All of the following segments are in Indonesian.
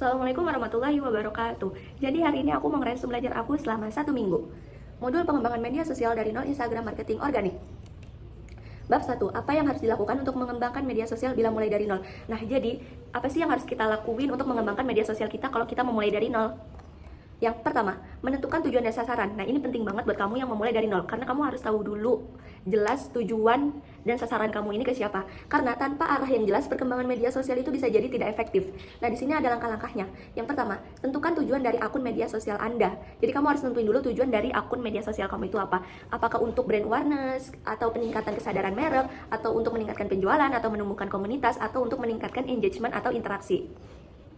Assalamualaikum warahmatullahi wabarakatuh. Jadi hari ini aku mau ngeresume belajar aku selama 1 minggu. Modul pengembangan media sosial dari nol Instagram marketing organik. Bab 1, apa yang harus dilakukan untuk mengembangkan media sosial bila mulai dari nol? Nah, jadi apa sih yang harus kita lakuin untuk mengembangkan media sosial kita kalau kita memulai dari nol? Yang pertama, menentukan tujuan dan sasaran. Nah, ini penting banget buat kamu yang memulai dari nol, karena kamu harus tahu dulu jelas tujuan dan sasaran kamu ini ke siapa. Karena tanpa arah yang jelas, perkembangan media sosial itu bisa jadi tidak efektif. Nah, di sini ada langkah-langkahnya. Yang pertama, tentukan tujuan dari akun media sosial Anda. Jadi kamu harus tentuin dulu tujuan dari akun media sosial kamu itu apa. Apakah untuk brand awareness, atau peningkatan kesadaran merek, atau untuk meningkatkan penjualan, atau menumbuhkan komunitas, atau untuk meningkatkan engagement atau interaksi.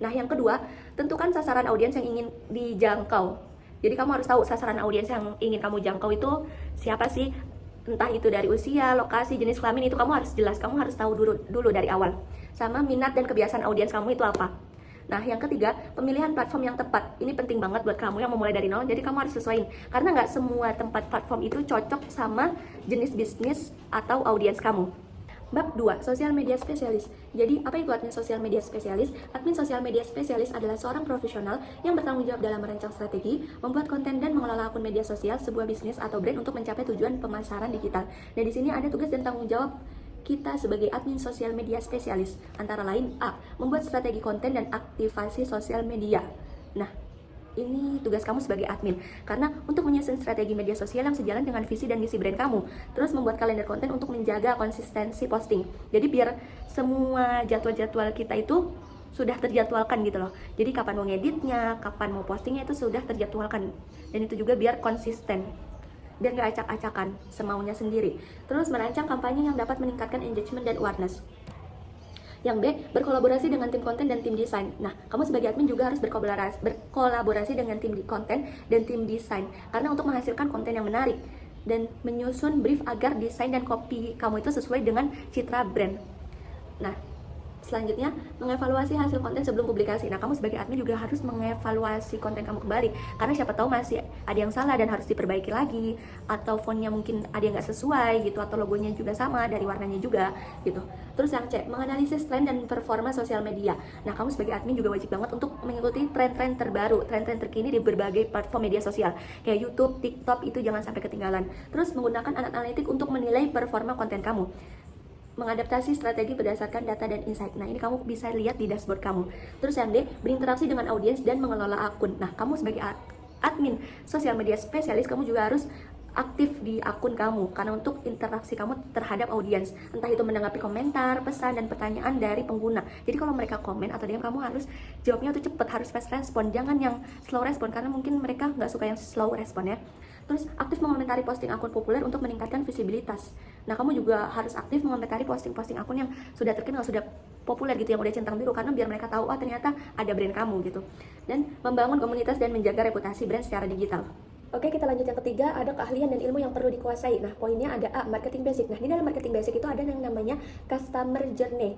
Nah, yang kedua, tentukan sasaran audiens yang ingin dijangkau. Jadi kamu harus tahu sasaran audiens yang ingin kamu jangkau itu siapa sih? Entah itu dari usia, lokasi, jenis kelamin, itu kamu harus jelas. Kamu harus tahu dulu dari awal. Sama minat dan kebiasaan audiens kamu itu apa. Nah, yang ketiga, pemilihan platform yang tepat. Ini penting banget buat kamu yang memulai dari nol, jadi kamu harus sesuaiin. Karena nggak semua tempat platform itu cocok sama jenis bisnis atau audiens kamu. Bab 2, sosial media spesialis. Jadi, apa itu admin sosial media spesialis? Admin sosial media spesialis adalah seorang profesional yang bertanggung jawab dalam merancang strategi, membuat konten dan mengelola akun media sosial sebuah bisnis atau brand untuk mencapai tujuan pemasaran digital. Nah, di sini ada tugas dan tanggung jawab kita sebagai admin sosial media spesialis. Antara lain, A, membuat strategi konten dan aktivasi sosial media. Nah, ini tugas kamu sebagai admin, karena untuk menyusun strategi media sosial yang sejalan dengan visi dan misi brand kamu, terus membuat kalender konten untuk menjaga konsistensi posting. Jadi biar semua jadwal-jadwal kita itu sudah terjadwalkan gitu loh. Jadi kapan mau ngeditnya, kapan mau postingnya itu sudah terjadwalkan. Dan itu juga biar konsisten, biar nggak acak-acakan semaunya sendiri. Terus merancang kampanye yang dapat meningkatkan engagement dan awareness. Yang B, berkolaborasi dengan tim konten dan tim desain. Nah, kamu sebagai admin juga harus berkolaborasi dengan tim konten dan tim desain. Karena untuk menghasilkan konten yang menarik dan menyusun brief agar desain dan copy kamu itu sesuai dengan citra brand. Nah, selanjutnya, mengevaluasi hasil konten sebelum publikasi. Nah, kamu sebagai admin juga harus mengevaluasi konten kamu kembali. Karena siapa tahu masih ada yang salah dan harus diperbaiki lagi. Atau fontnya mungkin ada yang nggak sesuai gitu. Atau logonya juga sama, dari warnanya juga gitu. Terus yang C, menganalisis tren dan performa sosial media. Nah, kamu sebagai admin juga wajib banget untuk mengikuti tren-tren terbaru, tren-tren terkini di berbagai platform media sosial. Kayak YouTube, TikTok, itu jangan sampai ketinggalan. Terus menggunakan analitik untuk menilai performa konten kamu. Mengadaptasi strategi berdasarkan data dan insight. Nah, ini kamu bisa lihat di dashboard kamu. Terus yang D, berinteraksi dengan audiens dan mengelola akun. Nah, kamu sebagai admin sosial media spesialis, kamu juga harus aktif di akun kamu, karena untuk interaksi kamu terhadap audiens, entah itu menanggapi komentar, pesan, dan pertanyaan dari pengguna. Jadi kalau mereka komen atau DM, kamu harus jawabnya tuh cepet, harus fast respon, jangan yang slow respon, karena mungkin mereka nggak suka yang slow respon ya. Terus aktif mengomentari posting akun populer untuk meningkatkan visibilitas. Nah, kamu juga harus aktif mengomentari posting-posting akun yang sudah terkenal, sudah populer gitu, yang udah centang biru, karena biar mereka tahu, oh ternyata ada brand kamu gitu. Dan membangun komunitas dan menjaga reputasi brand secara digital. Oke, kita lanjut yang ketiga, ada keahlian dan ilmu yang perlu dikuasai. Nah, poinnya ada A, marketing basic. Nah, di dalam marketing basic itu ada yang namanya customer journey.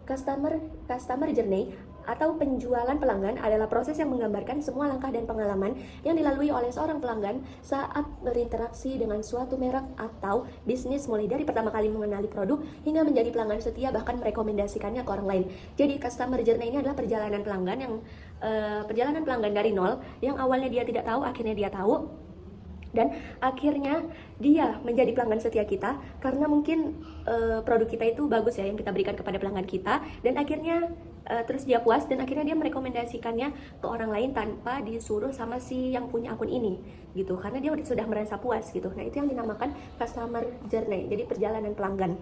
Customer journey atau penjualan pelanggan adalah proses yang menggambarkan semua langkah dan pengalaman yang dilalui oleh seorang pelanggan saat berinteraksi dengan suatu merek atau bisnis, mulai dari pertama kali mengenali produk hingga menjadi pelanggan setia, bahkan merekomendasikannya ke orang lain. Jadi customer journey ini adalah perjalanan pelanggan dari nol, yang awalnya dia tidak tahu, akhirnya dia tahu, dan akhirnya dia menjadi pelanggan setia kita karena mungkin produk kita itu bagus ya, yang kita berikan kepada pelanggan kita, dan akhirnya terus dia puas, dan akhirnya dia merekomendasikannya ke orang lain tanpa disuruh sama si yang punya akun ini gitu, karena dia sudah merasa puas gitu. Nah, itu yang dinamakan customer journey, jadi perjalanan pelanggan.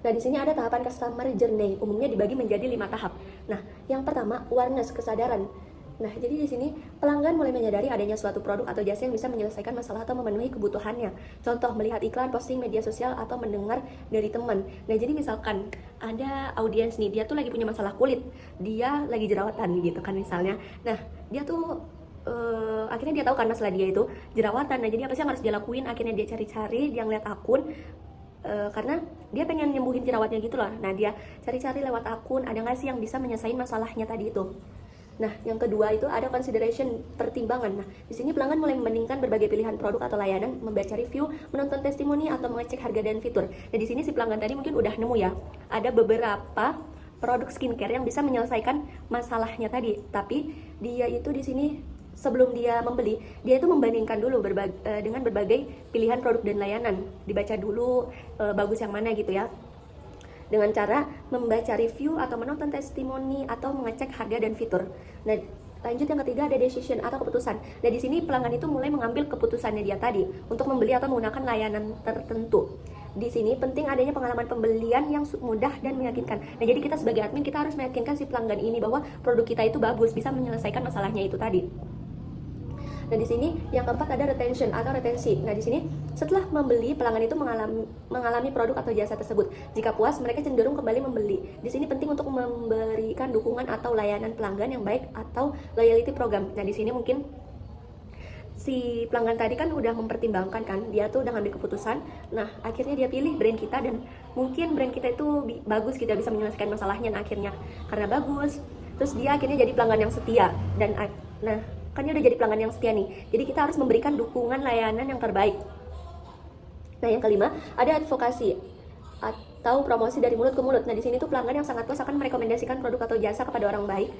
Nah, di sini ada tahapan customer journey, umumnya dibagi menjadi 5 tahap. Nah, yang pertama, awareness, kesadaran. Nah, jadi di sini pelanggan mulai menyadari adanya suatu produk atau jasa yang bisa menyelesaikan masalah atau memenuhi kebutuhannya. Contoh, melihat iklan, posting media sosial, atau mendengar dari teman. Nah, jadi misalkan ada audiens nih, dia tuh lagi punya masalah kulit, dia lagi jerawatan gitu kan misalnya. Nah, dia tuh akhirnya dia tahu kan masalah dia itu jerawatan. Nah, jadi apa sih yang harus dia lakuin? Akhirnya dia cari-cari, dia ngeliat akun, karena dia pengen nyembuhin jerawatnya gitu loh. Nah, dia cari-cari lewat akun, ada nggak sih yang bisa menyelesaikan masalahnya tadi itu. Nah, yang kedua itu ada consideration, pertimbangan. Nah, di sini pelanggan mulai membandingkan berbagai pilihan produk atau layanan, membaca review, menonton testimoni, atau mengecek harga dan fitur. Nah, di sini si pelanggan tadi mungkin udah nemu ya, ada beberapa produk skincare yang bisa menyelesaikan masalahnya tadi. Tapi dia itu di sini sebelum dia membeli, dia itu membandingkan dulu dengan berbagai pilihan produk dan layanan. Dibaca dulu bagus yang mana gitu ya. Dengan cara membaca review atau menonton testimoni atau mengecek harga dan fitur. Nah, lanjut yang ketiga ada decision atau keputusan. Nah, di sini pelanggan itu mulai mengambil keputusannya dia tadi untuk membeli atau menggunakan layanan tertentu. Di sini penting adanya pengalaman pembelian yang mudah dan meyakinkan. Nah, jadi kita sebagai admin kita harus meyakinkan si pelanggan ini bahwa produk kita itu bagus, bisa menyelesaikan masalahnya itu tadi. Nah, di sini yang keempat ada retention atau retensi. Nah, di sini setelah membeli, pelanggan itu mengalami produk atau jasa tersebut. Jika puas, mereka cenderung kembali membeli. Di sini penting untuk memberikan dukungan atau layanan pelanggan yang baik atau loyalty program. Nah, di sini mungkin si pelanggan tadi kan udah mempertimbangkan kan, dia tuh udah ngambil keputusan. Nah, akhirnya dia pilih brand kita dan mungkin brand kita itu bagus, kita bisa menyelesaikan masalahnya. Nah, akhirnya karena bagus, terus dia akhirnya jadi pelanggan yang setia dan kan dia udah jadi pelanggan yang setia nih. Jadi kita harus memberikan dukungan layanan yang terbaik. Nah, yang kelima ada advokasi atau promosi dari mulut ke mulut. Nah, di sini tuh pelanggan yang sangat puas akan merekomendasikan produk atau jasa kepada orang baik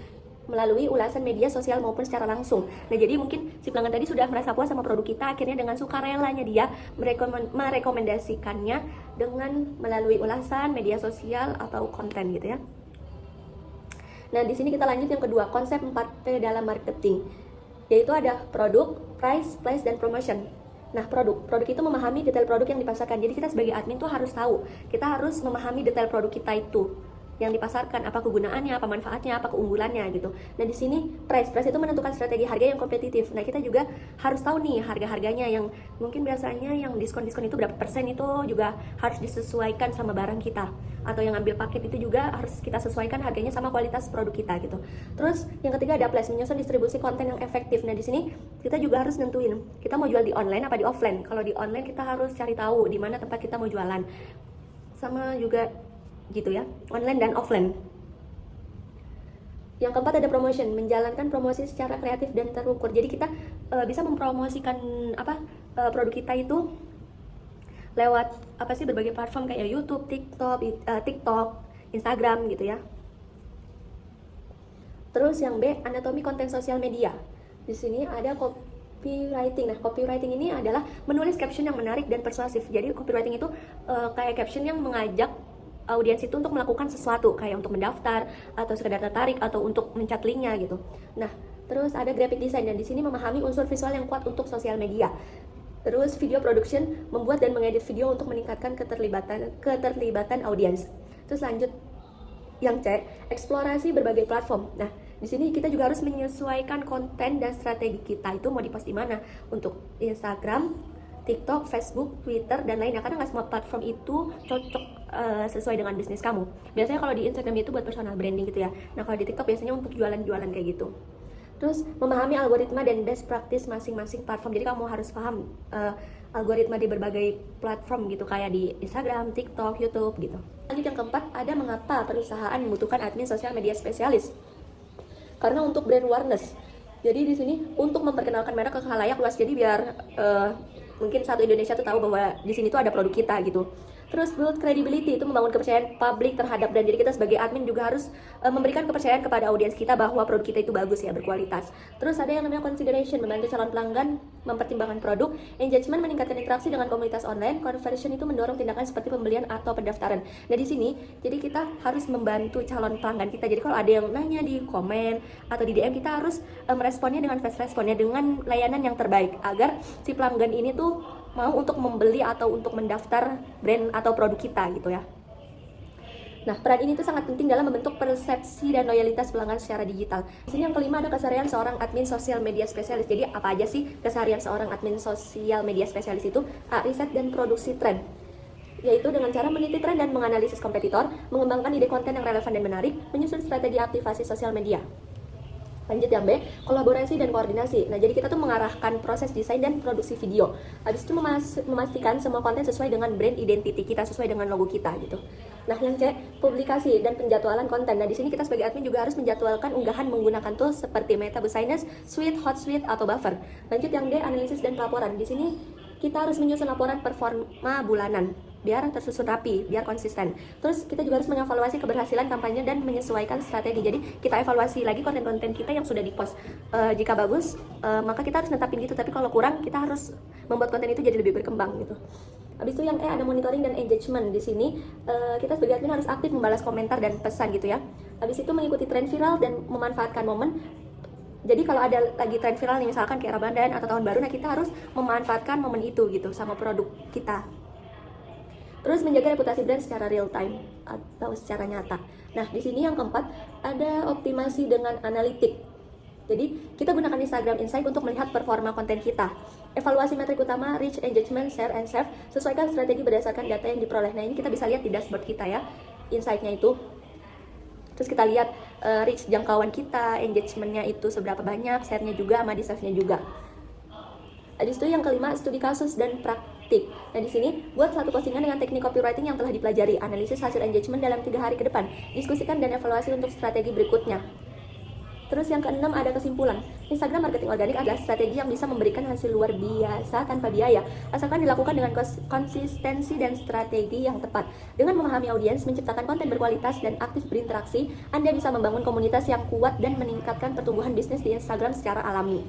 melalui ulasan media sosial maupun secara langsung. Nah, jadi mungkin si pelanggan tadi sudah merasa puas sama produk kita, akhirnya dengan sukarelanya dia merekomendasikannya dengan melalui ulasan media sosial atau konten gitu ya. Nah, di sini kita lanjut yang kedua, konsep 4P dalam marketing. Yaitu ada produk, price, place, dan promotion. Nah, produk itu memahami detail produk yang dipasarkan. Jadi kita sebagai admin tuh harus tahu, kita harus memahami detail produk kita itu yang dipasarkan, apa kegunaannya, apa manfaatnya, apa keunggulannya gitu. Nah, di sini price itu menentukan strategi harga yang kompetitif. Nah, kita juga harus tahu nih harga-harganya yang mungkin biasanya yang diskon-diskon itu berapa persen, itu juga harus disesuaikan sama barang kita. Atau yang ambil paket itu juga harus kita sesuaikan harganya sama kualitas produk kita gitu. Terus yang ketiga ada place, menyusun distribusi konten yang efektif. Nah, di sini kita juga harus nentuin kita mau jual di online apa di offline. Kalau di online kita harus cari tahu di mana tempat kita mau jualan. Sama juga gitu ya, online dan offline. Yang keempat ada promotion, menjalankan promosi secara kreatif dan terukur. Jadi kita bisa mempromosikan produk kita itu lewat berbagai platform kayak YouTube, TikTok, Instagram gitu ya. Terus yang B, anatomi konten sosial media. Di sini ada copywriting. Nah, copywriting ini adalah menulis caption yang menarik dan persuasif. Jadi copywriting itu kayak caption yang mengajak audiens itu untuk melakukan sesuatu, kayak untuk mendaftar atau sekedar tertarik atau untuk mencet linknya gitu. Nah, terus ada graphic design, dan di sini memahami unsur visual yang kuat untuk sosial media. Terus video production, membuat dan mengedit video untuk meningkatkan keterlibatan audiens. Terus lanjut yang C, eksplorasi berbagai platform. Nah, di sini kita juga harus menyesuaikan konten dan strategi kita itu mau di-post di mana, untuk Instagram, TikTok, Facebook, Twitter, dan lainnya. Karena nggak semua platform itu cocok sesuai dengan bisnis kamu. Biasanya kalau di Instagram itu buat personal branding gitu ya. Nah, kalau di TikTok biasanya untuk jualan-jualan kayak gitu. Terus memahami algoritma dan best practice masing-masing platform. Jadi kamu harus paham algoritma di berbagai platform gitu, kayak di Instagram, TikTok, YouTube gitu. Lanjut yang keempat, ada mengapa perusahaan membutuhkan admin sosial media spesialis. Karena untuk brand awareness. Jadi di sini untuk memperkenalkan merek ke khalayak luas. Jadi biar mungkin satu Indonesia tuh tahu bahwa di sini tuh ada produk kita gitu. Terus build credibility, itu membangun kepercayaan publik terhadap brand. Jadi kita sebagai admin juga harus memberikan kepercayaan kepada audiens kita bahwa produk kita itu bagus ya, berkualitas. Terus ada yang namanya consideration, membantu calon pelanggan mempertimbangkan produk. Engagement, meningkatkan interaksi dengan komunitas online. Conversion itu mendorong tindakan seperti pembelian atau pendaftaran. Nah, di sini jadi kita harus membantu calon pelanggan kita. Jadi kalau ada yang nanya di komen atau di DM, kita harus meresponnya dengan fast responnya, dengan layanan yang terbaik agar si pelanggan ini tuh mau untuk membeli atau untuk mendaftar brand atau produk kita gitu ya. Nah, peran ini tuh sangat penting dalam membentuk persepsi dan loyalitas pelanggan secara digital. Di sini yang kelima ada keseharian seorang admin sosial media spesialis. Jadi apa aja sih keseharian seorang admin sosial media spesialis itu? Riset dan produksi tren, yaitu dengan cara meneliti tren dan menganalisis kompetitor, mengembangkan ide konten yang relevan dan menarik, menyusun strategi aktivasi sosial media. Lanjut yang B, kolaborasi dan koordinasi. Nah, jadi kita tuh mengarahkan proses desain dan produksi video. Habis itu memastikan semua konten sesuai dengan brand identity kita, sesuai dengan logo kita gitu. Nah, yang C, publikasi dan penjadwalan konten. Nah, di sini kita sebagai admin juga harus menjadwalkan unggahan menggunakan tools seperti Meta Business Suite, Hotsuite, atau Buffer. Lanjut yang D, analisis dan pelaporan. Di sini kita harus menyusun laporan performa bulanan biar tersusun rapi, biar konsisten. Terus kita juga harus mengevaluasi keberhasilan kampanye dan menyesuaikan strategi. Jadi kita evaluasi lagi konten-konten kita yang sudah dipost. Jika bagus, maka kita harus netapin gitu. Tapi kalau kurang, kita harus membuat konten itu jadi lebih berkembang gitu. Habis itu yang ada monitoring dan engagement. Di sini kita sebagai admin harus aktif membalas komentar dan pesan gitu ya. Habis itu mengikuti tren viral dan memanfaatkan momen. Jadi kalau ada lagi tren viral nih, misalkan kayak Ramadan atau tahun baru, nah kita harus memanfaatkan momen itu gitu sama produk kita. Terus menjaga reputasi brand secara real time atau secara nyata. Nah, di sini yang keempat ada optimasi dengan analitik. Jadi kita gunakan Instagram Insight untuk melihat performa konten kita. Evaluasi metrik utama, reach, engagement, share, and save. Sesuaikan strategi berdasarkan data yang diperoleh. Nah, ini kita bisa lihat di dashboard kita ya, insight-nya itu. Terus kita lihat reach jangkauan kita, engagementnya itu seberapa banyak, share-nya juga, sama di save-nya juga. Habis itu yang kelima, studi kasus dan praktik. Nah, di sini buat satu postingan dengan teknik copywriting yang telah dipelajari, analisis hasil engagement dalam 3 hari ke depan, diskusikan dan evaluasi untuk strategi berikutnya. Terus yang keenam ada kesimpulan. Instagram marketing organik adalah strategi yang bisa memberikan hasil luar biasa tanpa biaya, asalkan dilakukan dengan konsistensi dan strategi yang tepat. Dengan memahami audiens, menciptakan konten berkualitas dan aktif berinteraksi, Anda bisa membangun komunitas yang kuat dan meningkatkan pertumbuhan bisnis di Instagram secara alami.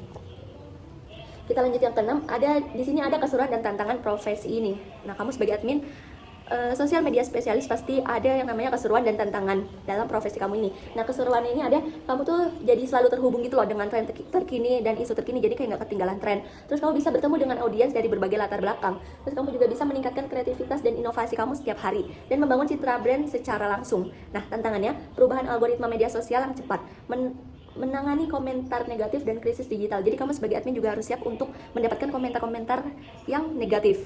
Kita lanjut yang keenam, di sini ada keseruan dan tantangan profesi ini. Nah, kamu sebagai admin sosial media spesialis pasti ada yang namanya keseruan dan tantangan dalam profesi kamu ini. Nah, keseruan ini ada, kamu tuh jadi selalu terhubung gitu loh dengan tren terkini dan isu terkini, jadi kayak nggak ketinggalan tren. Terus kamu bisa bertemu dengan audiens dari berbagai latar belakang. Terus kamu juga bisa meningkatkan kreativitas dan inovasi kamu setiap hari dan membangun citra brand secara langsung. Nah, tantangannya perubahan algoritma media sosial yang cepat, menangani komentar negatif dan krisis digital. Jadi kamu sebagai admin juga harus siap untuk mendapatkan komentar-komentar yang negatif.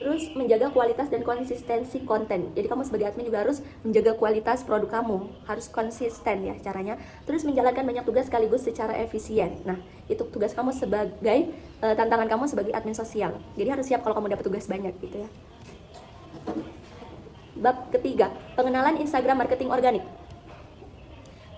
Terus menjaga kualitas dan konsistensi konten. Jadi kamu sebagai admin juga harus menjaga kualitas produk kamu, harus konsisten ya caranya. Terus menjalankan banyak tugas sekaligus secara efisien. Nah, itu tugas kamu sebagai tantangan kamu sebagai admin sosial. Jadi harus siap kalau kamu dapat tugas banyak gitu ya. Bab ketiga, pengenalan Instagram marketing organik.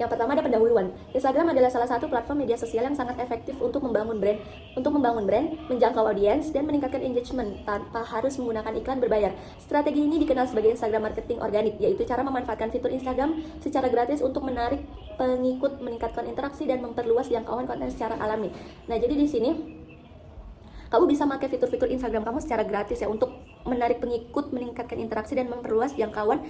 Yang pertama ada pendahuluan. Instagram adalah salah satu platform media sosial yang sangat efektif untuk membangun brand, menjangkau audiens, dan meningkatkan engagement tanpa harus menggunakan iklan berbayar. Strategi ini dikenal sebagai Instagram marketing organik, yaitu cara memanfaatkan fitur Instagram secara gratis untuk menarik pengikut, meningkatkan interaksi, dan memperluas jangkauan konten secara alami. Nah, jadi di sini kamu bisa pakai fitur-fitur Instagram kamu secara gratis ya untuk menarik pengikut, meningkatkan interaksi, dan memperluas jangkauan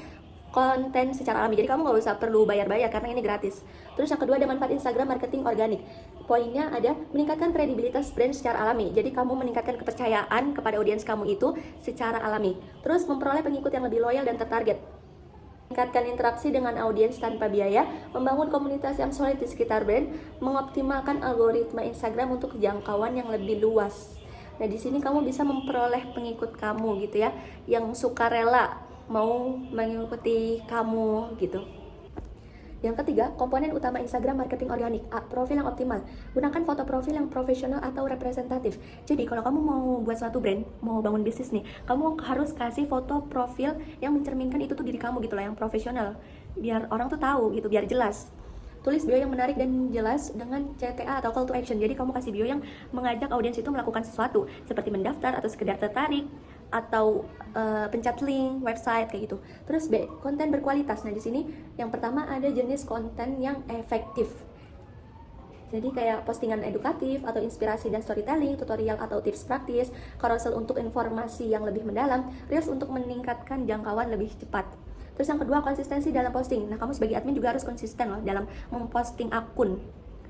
konten secara alami. Jadi kamu nggak usah perlu bayar-bayar karena ini gratis. Terus yang kedua ada manfaat Instagram marketing organik. Poinnya ada meningkatkan kredibilitas brand secara alami. Jadi kamu meningkatkan kepercayaan kepada audiens kamu itu secara alami. Terus memperoleh pengikut yang lebih loyal dan tertarget. Meningkatkan interaksi dengan audiens tanpa biaya, membangun komunitas yang solid di sekitar brand, mengoptimalkan algoritma Instagram untuk jangkauan yang lebih luas. Nah, di sini kamu bisa memperoleh pengikut kamu gitu ya, yang sukarela mau mengikuti kamu gitu. Yang ketiga, komponen utama Instagram marketing organik. Profil yang optimal. Gunakan foto profil yang profesional atau representatif. Jadi kalau kamu mau buat suatu brand, mau bangun bisnis nih, kamu harus kasih foto profil yang mencerminkan itu tuh diri kamu gitu lah, yang profesional. Biar orang tuh tahu gitu, biar jelas. Tulis bio yang menarik dan jelas dengan CTA atau call to action. Jadi kamu kasih bio yang mengajak audiens itu melakukan sesuatu, seperti mendaftar atau sekedar tertarik, atau pencet link website kayak gitu. Terus B, konten berkualitas. Nah, di sini yang pertama ada jenis konten yang efektif. Jadi kayak postingan edukatif atau inspirasi dan storytelling, tutorial atau tips praktis, carousel untuk informasi yang lebih mendalam, reels untuk meningkatkan jangkauan lebih cepat. Terus yang kedua, konsistensi dalam posting. Nah, kamu sebagai admin juga harus konsisten loh dalam memposting akun,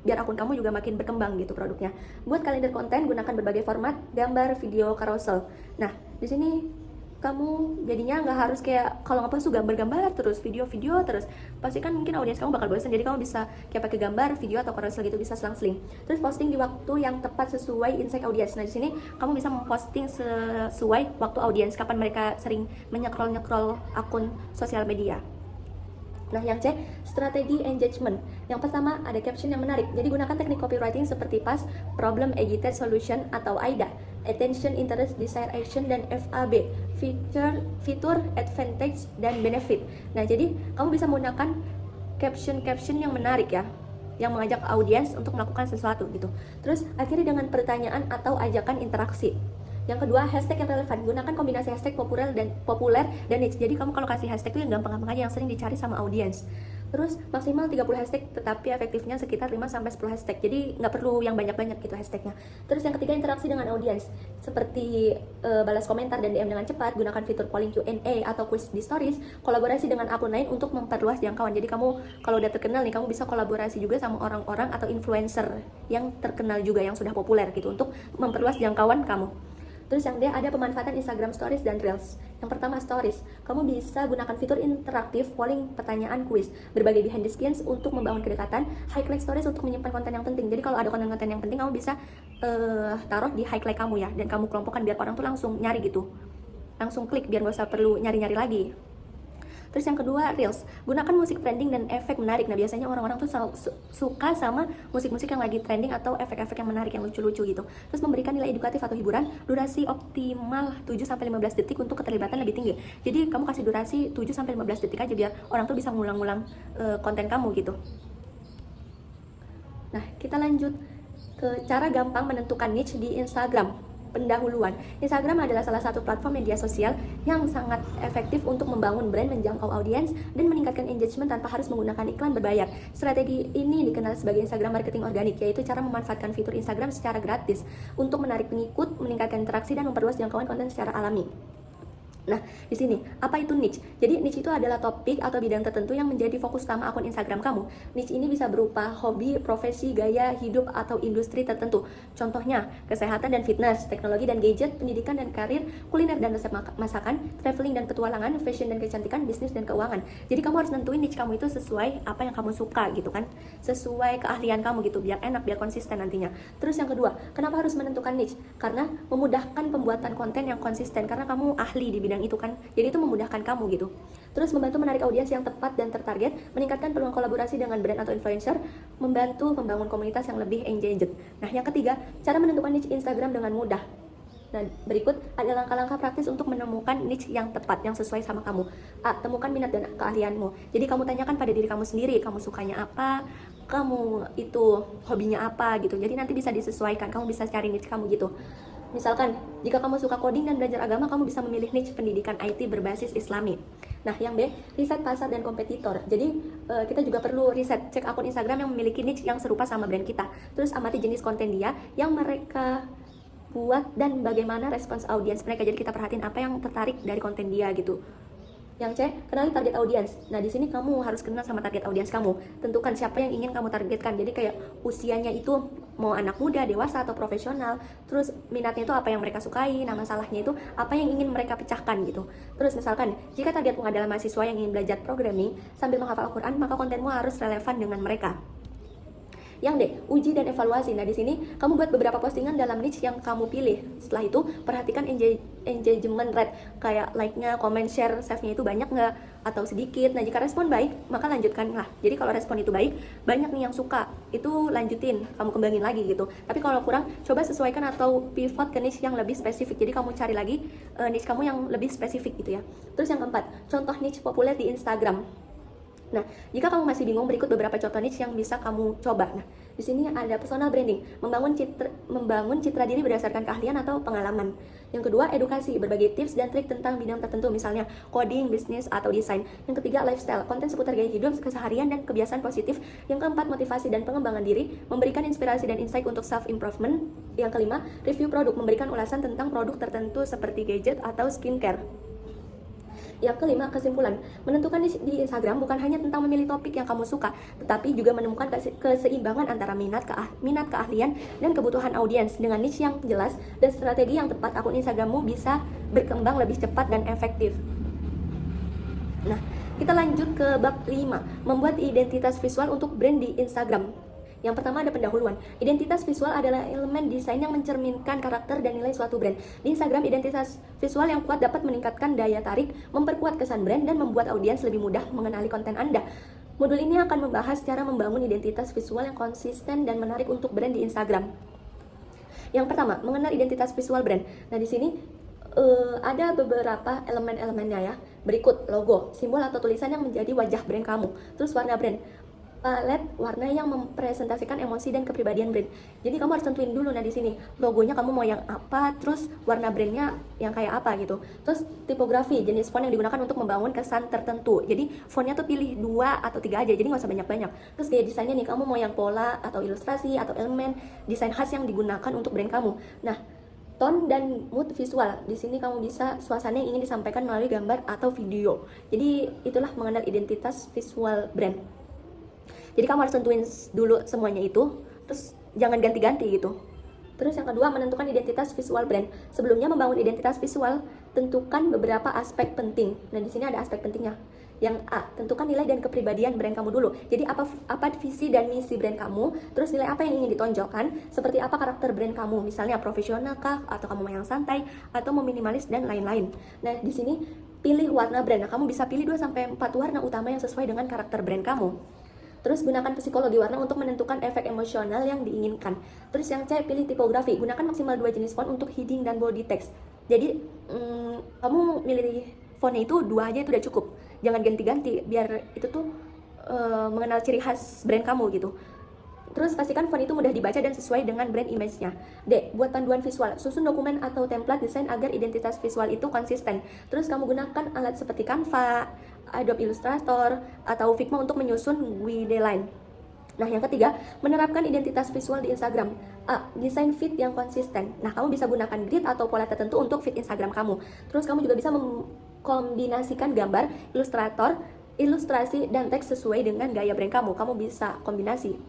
biar akun kamu juga makin berkembang gitu produknya. Buat kalender konten, gunakan berbagai format, gambar, video, carousel. Nah, di sini kamu jadinya nggak harus kayak kalau ngepost tuh gambar-gambar terus, video-video terus. Pasti kan mungkin audiens kamu bakal bosan. Jadi kamu bisa kayak pakai gambar, video atau carousel gitu, bisa selang-seling. Terus posting di waktu yang tepat sesuai insight audiens. Nah, di sini kamu bisa memposting sesuai waktu audiens, kapan mereka sering menyekrol-nyekrol akun sosial media. Nah, yang C, strategi engagement. Yang pertama ada caption yang menarik. Jadi gunakan teknik copywriting seperti PAS, Problem, Agitate, Solution, atau AIDA. Attention, Interest, Desire, Action, dan FAB. Fitur, Advantage, dan Benefit. Nah, jadi kamu bisa menggunakan caption yang menarik ya, yang mengajak audiens untuk melakukan sesuatu gitu. Terus akhiri dengan pertanyaan atau ajakan interaksi. Yang kedua, hashtag yang relevan. Gunakan kombinasi hashtag populer dan niche. Jadi kamu kalau kasih hashtag itu yang gampang-gampang aja, yang sering dicari sama audiens. Terus maksimal 30 hashtag, tetapi efektifnya sekitar 5-10 hashtag. Jadi nggak perlu yang banyak-banyak gitu hashtagnya. Terus yang ketiga, interaksi dengan audiens. Seperti balas komentar dan DM dengan cepat, gunakan fitur polling Q&A atau quiz di stories, kolaborasi dengan akun lain untuk memperluas jangkauan. Jadi kamu kalau udah terkenal nih, kamu bisa kolaborasi juga sama orang-orang atau influencer yang terkenal juga, yang sudah populer gitu, untuk memperluas jangkauan kamu. Terus yang D, ada pemanfaatan Instagram Stories dan Reels. Yang pertama, Stories. Kamu bisa gunakan fitur interaktif, polling, pertanyaan, quiz, berbagai behind the scenes untuk membangun kedekatan, highlight stories untuk menyimpan konten yang penting. Jadi kalau ada konten-konten yang penting, kamu bisa taruh di highlight kamu ya, dan kamu kelompokkan biar orang tuh langsung nyari gitu, langsung klik, biar gak usah perlu nyari-nyari lagi. Terus yang kedua, Reels. Gunakan musik trending dan efek menarik. Nah, biasanya orang-orang tuh suka sama musik-musik yang lagi trending atau efek-efek yang menarik, yang lucu-lucu gitu. Terus memberikan nilai edukatif atau hiburan, durasi optimal 7-15 detik untuk keterlibatan lebih tinggi. Jadi kamu kasih durasi 7-15 detik aja biar orang tuh bisa ngulang-ngulang konten kamu gitu. Nah, kita lanjut ke cara gampang menentukan niche di Instagram. Pendahuluan. Instagram adalah salah satu platform media sosial yang sangat efektif untuk membangun brand, menjangkau audiens, dan meningkatkan engagement tanpa harus menggunakan iklan berbayar. Strategi ini dikenal sebagai Instagram marketing organik, yaitu cara memanfaatkan fitur Instagram secara gratis untuk menarik pengikut, meningkatkan interaksi, dan memperluas jangkauan konten secara alami. Nah, di sini, apa itu niche? Jadi, niche itu adalah topik atau bidang tertentu yang menjadi fokus utama akun Instagram kamu. Niche ini bisa berupa hobi, profesi, gaya hidup, atau industri tertentu. Contohnya, kesehatan dan fitness, teknologi dan gadget, pendidikan dan karir, kuliner dan resep masakan, traveling dan petualangan, fashion dan kecantikan, bisnis dan keuangan. Jadi, kamu harus nentuin niche kamu itu sesuai apa yang kamu suka gitu kan. Sesuai keahlian kamu gitu, biar enak, biar konsisten nantinya. Terus yang kedua, kenapa harus menentukan niche? Karena memudahkan pembuatan konten yang konsisten, karena kamu ahli di bidang itu kan, jadi itu memudahkan kamu gitu. Terus membantu menarik audiens yang tepat dan tertarget, meningkatkan peluang kolaborasi dengan brand atau influencer, membantu membangun komunitas yang lebih engaged. Nah, yang ketiga, cara menentukan niche Instagram dengan mudah. Nah, berikut ada langkah-langkah praktis untuk menemukan niche yang tepat, yang sesuai sama kamu. A. Temukan minat dan keahlianmu. Jadi kamu tanyakan pada diri kamu sendiri, kamu sukanya apa, kamu itu hobinya apa gitu. Jadi nanti bisa disesuaikan, kamu bisa cari niche kamu gitu. Misalkan, jika kamu suka coding dan belajar agama, kamu bisa memilih niche pendidikan IT berbasis Islami. Nah, yang B, riset pasar dan kompetitor. Jadi, kita juga perlu riset, cek akun Instagram yang memiliki niche yang serupa sama brand kita. Terus amati jenis konten dia yang mereka buat dan bagaimana respons audiens mereka. Jadi kita perhatiin apa yang tertarik dari konten dia gitu. Yang C, kenali target audiens. Nah, di sini kamu harus kenal sama target audiens kamu. Tentukan siapa yang ingin kamu targetkan. Jadi kayak usianya itu mau anak muda, dewasa, atau profesional. Terus minatnya itu apa yang mereka sukai. Nah, masalahnya itu apa yang ingin mereka pecahkan gitu. Terus misalkan, jika targetmu adalah mahasiswa yang ingin belajar programming sambil menghafal Al-Quran, maka kontenmu harus relevan dengan mereka. Yang D, uji dan evaluasi. Nah, di sini kamu buat beberapa postingan dalam niche yang kamu pilih. Setelah itu, perhatikan engagement rate, kayak like-nya, comment, share, save-nya itu banyak nggak atau sedikit. Nah, jika respon baik, maka lanjutkan lah. Jadi kalau respon itu baik, banyak nih yang suka, itu lanjutin, kamu kembangin lagi gitu. Tapi kalau kurang, coba sesuaikan atau pivot ke niche yang lebih spesifik. Jadi kamu cari lagi niche kamu yang lebih spesifik gitu ya. Terus yang keempat, contoh niche populer di Instagram. Nah, jika kamu masih bingung, berikut beberapa contoh niche yang bisa kamu coba. Nah, di sini ada personal branding, membangun citra diri berdasarkan keahlian atau pengalaman. Yang kedua, edukasi, berbagi tips dan trik tentang bidang tertentu, misalnya coding, bisnis, atau desain. Yang ketiga, lifestyle, konten seputar gaya hidup, keseharian, dan kebiasaan positif. Yang keempat, motivasi dan pengembangan diri, memberikan inspirasi dan insight untuk self-improvement. Yang kelima, review produk, memberikan ulasan tentang produk tertentu seperti gadget atau skincare. Yang kelima, kesimpulan. Menentukan di Instagram bukan hanya tentang memilih topik yang kamu suka, tetapi juga menemukan keseimbangan antara minat, keahlian, dan kebutuhan audiens. Dengan niche yang jelas dan strategi yang tepat, akun Instagrammu bisa berkembang lebih cepat dan efektif. Nah, kita lanjut ke bab 5, membuat identitas visual untuk brand di Instagram. Yang pertama ada pendahuluan. Identitas visual adalah elemen desain yang mencerminkan karakter dan nilai suatu brand. Di Instagram, identitas visual yang kuat dapat meningkatkan daya tarik, memperkuat kesan brand, dan membuat audiens lebih mudah mengenali konten Anda. Modul ini akan membahas cara membangun identitas visual yang konsisten dan menarik untuk brand di Instagram. Yang pertama, mengenal identitas visual brand. Nah, di sini ada beberapa elemen-elemennya ya. Berikut logo, simbol atau tulisan yang menjadi wajah brand kamu. Terus warna brand. palet warna yang mempresentasikan emosi dan kepribadian brand. Jadi kamu harus tentuin dulu, nah di sini logonya kamu mau yang apa, terus warna brandnya yang kayak apa gitu. Terus tipografi, jenis font yang digunakan untuk membangun kesan tertentu. Jadi fontnya tuh pilih 2 atau 3 aja, jadi nggak usah banyak-banyak. Terus gaya desainnya nih, kamu mau yang pola atau ilustrasi atau elemen desain khas yang digunakan untuk brand kamu. Nah, tone dan mood visual. Di sini kamu bisa suasana yang ingin disampaikan melalui gambar atau video. Jadi itulah mengenal identitas visual brand. Jadi kamu harus tentuin dulu semuanya itu, terus jangan ganti-ganti gitu. Terus yang kedua, menentukan identitas visual brand. Sebelumnya membangun identitas visual, tentukan beberapa aspek penting. Nah, di sini ada aspek pentingnya. Yang A, tentukan nilai dan kepribadian brand kamu dulu. Jadi apa visi dan misi brand kamu, terus nilai apa yang ingin ditonjolkan, seperti apa karakter brand kamu, misalnya profesional kah, atau kamu mau yang santai, atau mau minimalis dan lain-lain. Nah, di sini pilih warna brand. Nah, kamu bisa pilih 2 sampai 4 warna utama yang sesuai dengan karakter brand kamu. Terus gunakan psikologi warna untuk menentukan efek emosional yang diinginkan. Terus yang C, pilih tipografi. Gunakan maksimal 2 jenis font untuk heading dan body text. Jadi kamu milih fontnya itu 2 aja itu udah cukup. Jangan ganti-ganti biar itu tuh mengenal ciri khas brand kamu gitu. Terus pastikan font itu mudah dibaca dan sesuai dengan brand image-nya. D, buat panduan visual. Susun dokumen atau template desain agar identitas visual itu konsisten. Terus kamu gunakan alat seperti Canva, Adobe Illustrator, atau Figma untuk menyusun guideline. Nah, yang ketiga, menerapkan identitas visual di Instagram. A, desain feed yang konsisten. Nah, kamu bisa gunakan grid atau pola tertentu untuk feed Instagram kamu. Terus kamu juga bisa mengkombinasikan gambar, ilustrasi, dan teks sesuai dengan gaya brand kamu. Kamu bisa kombinasi.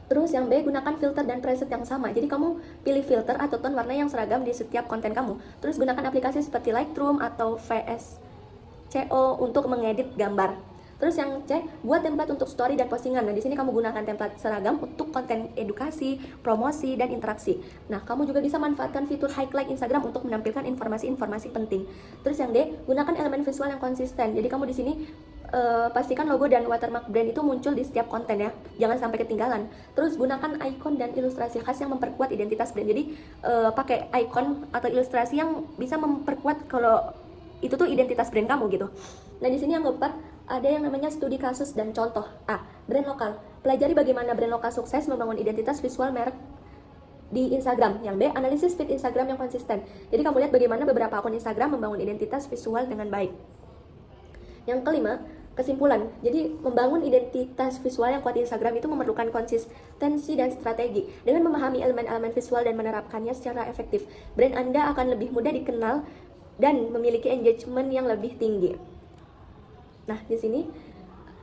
Terus yang B, gunakan filter dan preset yang sama. Jadi kamu pilih filter atau tone warna yang seragam di setiap konten kamu. Terus gunakan aplikasi seperti Lightroom atau VSCO untuk mengedit gambar. Terus yang C, buat template untuk story dan postingan. Nah, di sini kamu gunakan template seragam untuk konten edukasi, promosi, dan interaksi. Nah, kamu juga bisa manfaatkan fitur highlight Instagram untuk menampilkan informasi-informasi penting. Terus yang D, gunakan elemen visual yang konsisten. Jadi kamu di sini pastikan logo dan watermark brand itu muncul di setiap konten ya, jangan sampai ketinggalan. Terus gunakan icon dan ilustrasi khas yang memperkuat identitas brand. Jadi pakai icon atau ilustrasi yang bisa memperkuat kalau itu tuh identitas brand kamu gitu. Nah, di sini yang keempat ada yang namanya studi kasus dan contoh. A, brand lokal. Pelajari bagaimana brand lokal sukses membangun identitas visual merek di Instagram. Yang B, analisis feed Instagram yang konsisten. Jadi kamu lihat bagaimana beberapa akun Instagram membangun identitas visual dengan baik. Yang kelima, kesimpulan. Jadi membangun identitas visual yang kuat di Instagram itu memerlukan konsistensi dan strategi. Dengan memahami elemen-elemen visual dan menerapkannya secara efektif, brand Anda akan lebih mudah dikenal dan memiliki engagement yang lebih tinggi. Nah, di sini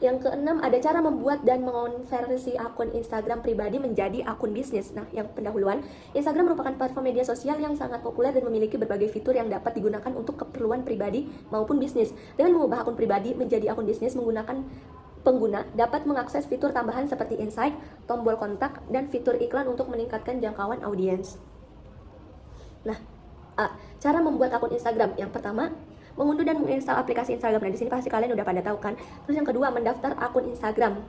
yang keenam ada cara membuat dan mengonversi akun Instagram pribadi menjadi akun bisnis. Nah, yang pendahuluan, Instagram merupakan platform media sosial yang sangat populer dan memiliki berbagai fitur yang dapat digunakan untuk keperluan pribadi maupun bisnis. Dengan mengubah akun pribadi menjadi akun bisnis, menggunakan pengguna dapat mengakses fitur tambahan seperti insight, tombol kontak, dan fitur iklan untuk meningkatkan jangkauan audiens. Nah, A, cara membuat akun Instagram. Yang pertama, mengunduh dan menginstal aplikasi Instagram. Nah, di sini pasti kalian udah pada tahu kan. Terus yang kedua, mendaftar akun Instagram.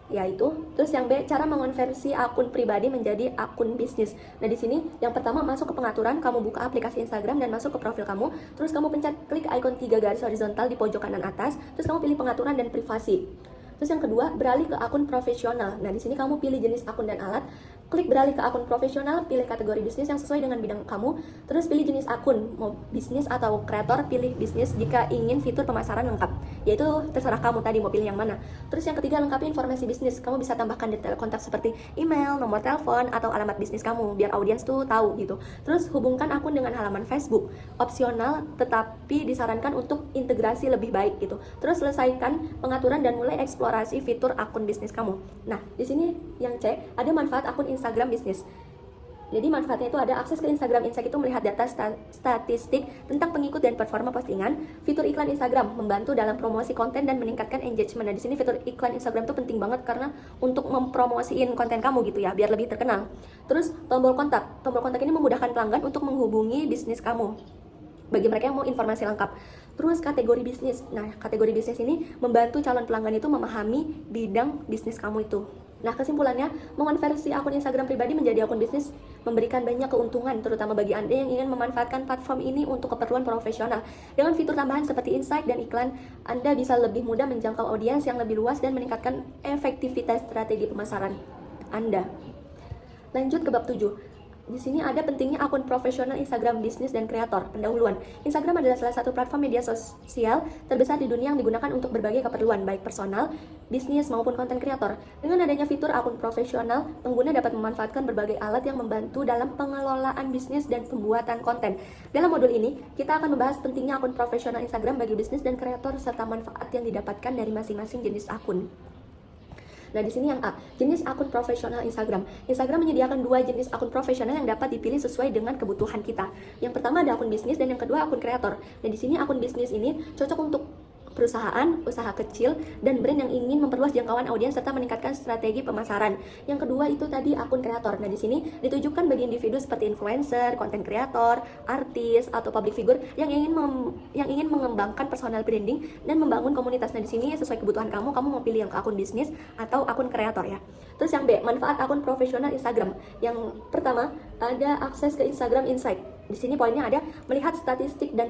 Yaitu, terus yang B, cara mengonversi akun pribadi menjadi akun bisnis. Nah, di sini yang pertama masuk ke pengaturan, kamu buka aplikasi Instagram dan masuk ke profil kamu. Terus kamu pencet klik icon 3 garis horizontal di pojok kanan atas. Terus kamu pilih pengaturan dan privasi. Terus yang kedua, beralih ke akun profesional. Nah, di sini kamu pilih jenis akun dan alat. Klik beralih ke akun profesional, pilih kategori bisnis yang sesuai dengan bidang kamu. Terus pilih jenis akun, mau bisnis atau kreator, pilih bisnis jika ingin fitur pemasaran lengkap. Yaitu terserah kamu tadi mau pilih yang mana. Terus yang ketiga, lengkapi informasi bisnis. Kamu bisa tambahkan detail kontak seperti email, nomor telepon, atau alamat bisnis kamu biar audiens tuh tahu gitu. Terus hubungkan akun dengan halaman Facebook. Opsional tetapi disarankan untuk integrasi lebih baik gitu. Terus selesaikan pengaturan dan mulai eksplorasi fitur akun bisnis kamu. Nah, di sini yang C, ada manfaat akun Instagram bisnis. Jadi manfaatnya itu ada akses ke Instagram Insight itu melihat data statistik tentang pengikut dan performa postingan. Fitur iklan Instagram membantu dalam promosi konten dan meningkatkan engagement. Nah, di sini fitur iklan Instagram itu penting banget karena untuk mempromosiin konten kamu gitu ya, biar lebih terkenal. Terus tombol kontak. Tombol kontak ini memudahkan pelanggan untuk menghubungi bisnis kamu bagi mereka yang mau informasi lengkap. Terus kategori bisnis. Nah, kategori bisnis ini membantu calon pelanggan itu memahami bidang bisnis kamu itu. Nah, kesimpulannya, mengonversi akun Instagram pribadi menjadi akun bisnis memberikan banyak keuntungan, terutama bagi Anda yang ingin memanfaatkan platform ini untuk keperluan profesional. Dengan fitur tambahan seperti insight dan iklan, Anda bisa lebih mudah menjangkau audiens yang lebih luas dan meningkatkan efektivitas strategi pemasaran Anda. Lanjut ke bab 7. Di sini ada pentingnya akun profesional Instagram bisnis dan kreator. Pendahuluan. Instagram adalah salah satu platform media sosial terbesar di dunia yang digunakan untuk berbagai keperluan, baik personal, bisnis, maupun konten kreator. Dengan adanya fitur akun profesional, pengguna dapat memanfaatkan berbagai alat yang membantu dalam pengelolaan bisnis dan pembuatan konten. Dalam modul ini, kita akan membahas pentingnya akun profesional Instagram bagi bisnis dan kreator serta manfaat yang didapatkan dari masing-masing jenis akun. Nah, di sini yang A, jenis akun profesional Instagram. Instagram menyediakan dua jenis akun profesional yang dapat dipilih sesuai dengan kebutuhan kita. Yang pertama ada akun bisnis dan yang kedua akun kreator. Nah, di sini akun bisnis ini cocok untuk perusahaan, usaha kecil, dan brand yang ingin memperluas jangkauan audiens serta meningkatkan strategi pemasaran. Yang kedua itu tadi akun kreator. Nah, di sini ditujukan bagi individu seperti influencer, konten kreator, artis, atau public figure yang ingin mengembangkan personal branding dan membangun komunitas. Nah, di sini sesuai kebutuhan kamu mau pilih yang ke akun bisnis atau akun kreator ya. Terus yang B, manfaat akun profesional Instagram. Yang pertama, ada akses ke Instagram Insight. Di sini poinnya ada melihat statistik dan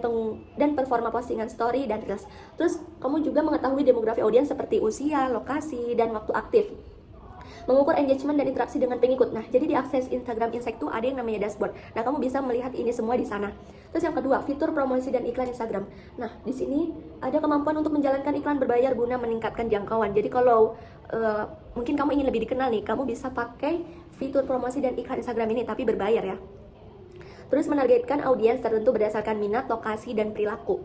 performa postingan story dan reels. Terus kamu juga mengetahui demografi audiens seperti usia, lokasi, dan waktu aktif. Mengukur engagement dan interaksi dengan pengikut. Nah, jadi di akses Instagram Insight itu ada yang namanya dashboard. Nah, kamu bisa melihat ini semua di sana. Terus yang kedua, fitur promosi dan iklan Instagram. Nah, di sini ada kemampuan untuk menjalankan iklan berbayar guna meningkatkan jangkauan. Jadi kalau mungkin kamu ingin lebih dikenal nih, kamu bisa pakai fitur promosi dan iklan Instagram ini tapi berbayar ya. Terus menargetkan audiens tertentu berdasarkan minat, lokasi, dan perilaku.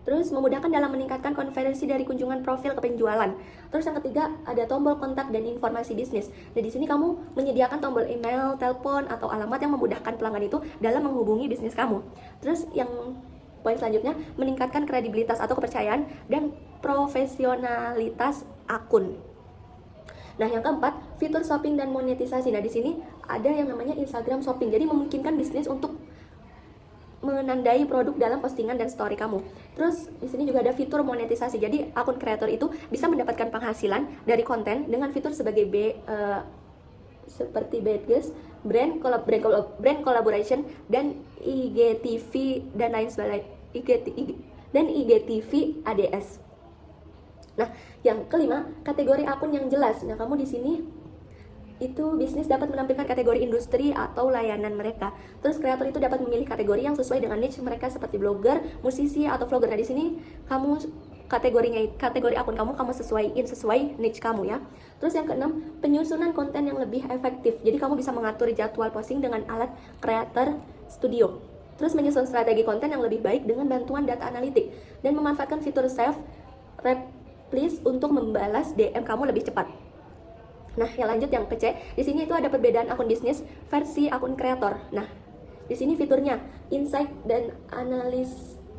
Terus memudahkan dalam meningkatkan konversi dari kunjungan profil ke penjualan. Terus yang ketiga ada tombol kontak dan informasi bisnis. Nah, di sini kamu menyediakan tombol email, telepon, atau alamat yang memudahkan pelanggan itu dalam menghubungi bisnis kamu. Terus yang poin selanjutnya meningkatkan kredibilitas atau kepercayaan dan profesionalitas akun. Nah, yang keempat, fitur shopping dan monetisasi. Nah, di sini ada yang namanya Instagram Shopping. Jadi memungkinkan bisnis untuk menandai produk dalam postingan dan story kamu. Terus di sini juga ada fitur monetisasi. Jadi akun kreator itu bisa mendapatkan penghasilan dari konten dengan fitur sebagai seperti Badges, brand collaboration dan IGTV dan lain sebagainya. Dan IGTV ADS. Nah, yang kelima, kategori akun yang jelas. Nah, kamu di sini itu bisnis dapat menampilkan kategori industri atau layanan mereka. Terus kreator itu dapat memilih kategori yang sesuai dengan niche mereka seperti blogger, musisi, atau vlogger. Nah, di sini kamu kategori akun kamu sesuaiin sesuai niche kamu ya. Terus yang keenam, penyusunan konten yang lebih efektif. Jadi kamu bisa mengatur jadwal posting dengan alat Creator Studio. Terus menyusun strategi konten yang lebih baik dengan bantuan data analitik dan memanfaatkan fitur save replies untuk membalas DM kamu lebih cepat. Nah, yang lanjut yang ke C, di sini itu ada perbedaan akun bisnis versi akun kreator. Nah, di sini fiturnya insight dan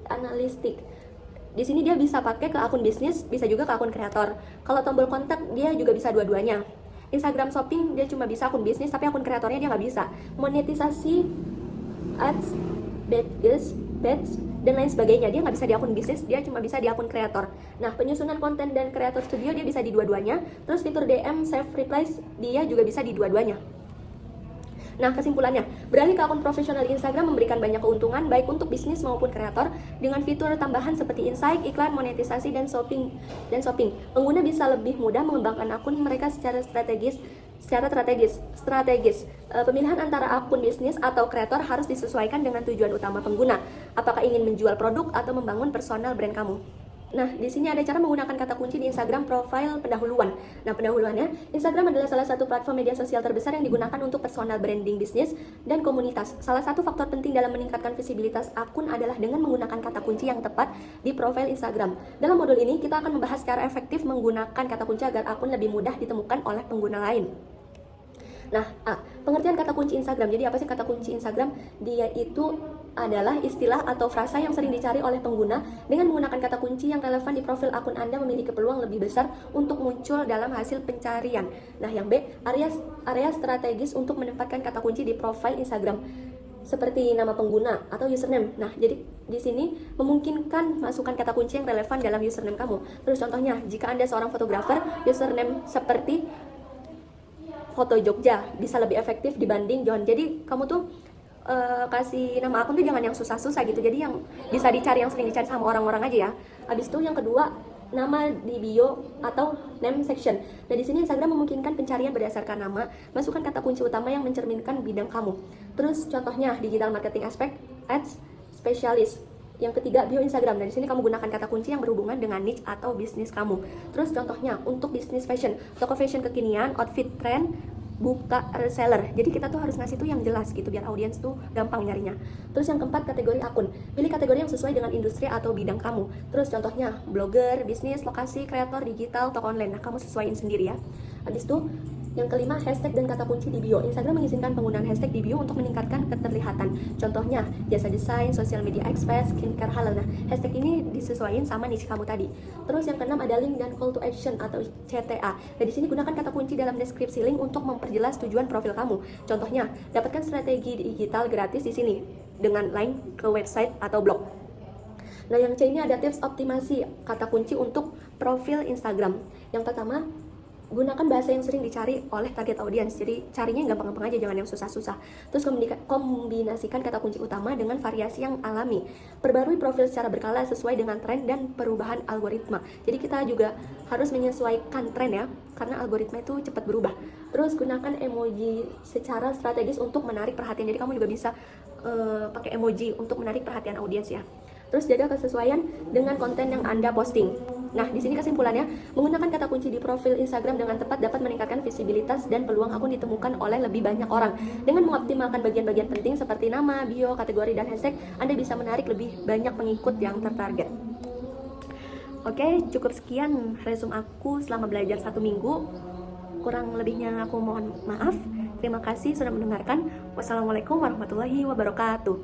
analistik. Di sini dia bisa pakai ke akun bisnis, bisa juga ke akun kreator. Kalau tombol kontak dia juga bisa dua-duanya. Instagram Shopping dia cuma bisa akun bisnis, tapi akun kreatornya dia nggak bisa. Monetisasi ads, badges, dan lain sebagainya dia nggak bisa di akun bisnis, dia cuma bisa di akun kreator. Nah, penyusunan konten dan kreator studio dia bisa di dua-duanya. Terus fitur DM save replies dia juga bisa di dua-duanya. Nah, kesimpulannya, beralih ke akun profesional Instagram memberikan banyak keuntungan baik untuk bisnis maupun kreator dengan fitur tambahan seperti insight, iklan, monetisasi, dan shopping. Pengguna bisa lebih mudah mengembangkan akun mereka secara strategis. Pemilihan antara akun bisnis atau kreator harus disesuaikan dengan tujuan utama pengguna. Apakah ingin menjual produk atau membangun personal brand kamu? Nah, di sini ada cara menggunakan kata kunci di Instagram profile pendahuluan. Nah, pendahuluannya, Instagram adalah salah satu platform media sosial terbesar yang digunakan untuk personal branding bisnis dan komunitas. Salah satu faktor penting dalam meningkatkan visibilitas akun adalah dengan menggunakan kata kunci yang tepat di profile Instagram. Dalam modul ini, kita akan membahas secara efektif menggunakan kata kunci agar akun lebih mudah ditemukan oleh pengguna lain. Nah, pengertian kata kunci Instagram. Jadi apa sih kata kunci Instagram? Dia itu adalah istilah atau frasa yang sering dicari oleh pengguna. Dengan menggunakan kata kunci yang relevan di profil akun Anda memiliki peluang lebih besar untuk muncul dalam hasil pencarian. Nah, yang B, area strategis untuk menempatkan kata kunci di profil Instagram seperti nama pengguna atau username. Nah, jadi di sini memungkinkan masukkan kata kunci yang relevan dalam username kamu. Terus contohnya, jika Anda seorang fotografer, username seperti foto Jogja bisa lebih efektif dibanding John. Jadi kamu tuh kasih nama akun tuh jangan yang susah-susah gitu, jadi yang bisa dicari, yang sering dicari sama orang-orang aja ya. Habis itu yang kedua, nama di bio atau name section. Nah di sini Instagram memungkinkan pencarian berdasarkan nama. Masukkan kata kunci utama yang mencerminkan bidang kamu. Terus contohnya digital marketing aspek, ads, specialist. Yang ketiga, bio Instagram. Dan di sini kamu gunakan kata kunci yang berhubungan dengan niche atau bisnis kamu. Terus contohnya untuk bisnis fashion, toko fashion kekinian, outfit trend, buka reseller. Jadi kita tuh harus ngasih tuh yang jelas gitu biar audiens tuh gampang nyarinya. Terus yang keempat, kategori akun. Pilih kategori yang sesuai dengan industri atau bidang kamu. Terus contohnya blogger, bisnis, lokasi, kreator digital, toko online. Nah, kamu sesuaiin sendiri ya. Habis itu yang kelima, hashtag dan kata kunci di bio. Instagram mengizinkan penggunaan hashtag di bio untuk meningkatkan keterlihatan. Contohnya, jasa desain, social media expert, skincare halal. Nah, hashtag ini disesuaikan sama niche kamu tadi. Terus yang keenam ada link dan call to action atau CTA. Nah, di sini gunakan kata kunci dalam deskripsi link untuk memperjelas tujuan profil kamu. Contohnya, dapatkan strategi digital gratis di sini dengan link ke website atau blog. Nah, yang C ini ada tips optimasi kata kunci untuk profil Instagram. Yang pertama, gunakan bahasa yang sering dicari oleh target audiens. Jadi carinya yang gampang-gampang aja, jangan yang susah-susah. Terus kombinasikan kata kunci utama dengan variasi yang alami. Perbarui profil secara berkala sesuai dengan tren dan perubahan algoritma. Jadi kita juga harus menyesuaikan tren ya, karena algoritma itu cepat berubah. Terus gunakan emoji secara strategis untuk menarik perhatian. Jadi kamu juga bisa pakai emoji untuk menarik perhatian audiens ya. Terus jaga kesesuaian dengan konten yang Anda posting. Nah, di sini kesimpulannya, menggunakan kata kunci di profil Instagram dengan tepat dapat meningkatkan visibilitas dan peluang akun ditemukan oleh lebih banyak orang. Dengan mengoptimalkan bagian-bagian penting seperti nama, bio, kategori, dan hashtag, Anda bisa menarik lebih banyak pengikut yang tertarget. Oke, cukup sekian resume aku selama belajar 1 minggu. Kurang lebihnya aku mohon maaf. Terima kasih sudah mendengarkan. Wassalamualaikum warahmatullahi wabarakatuh.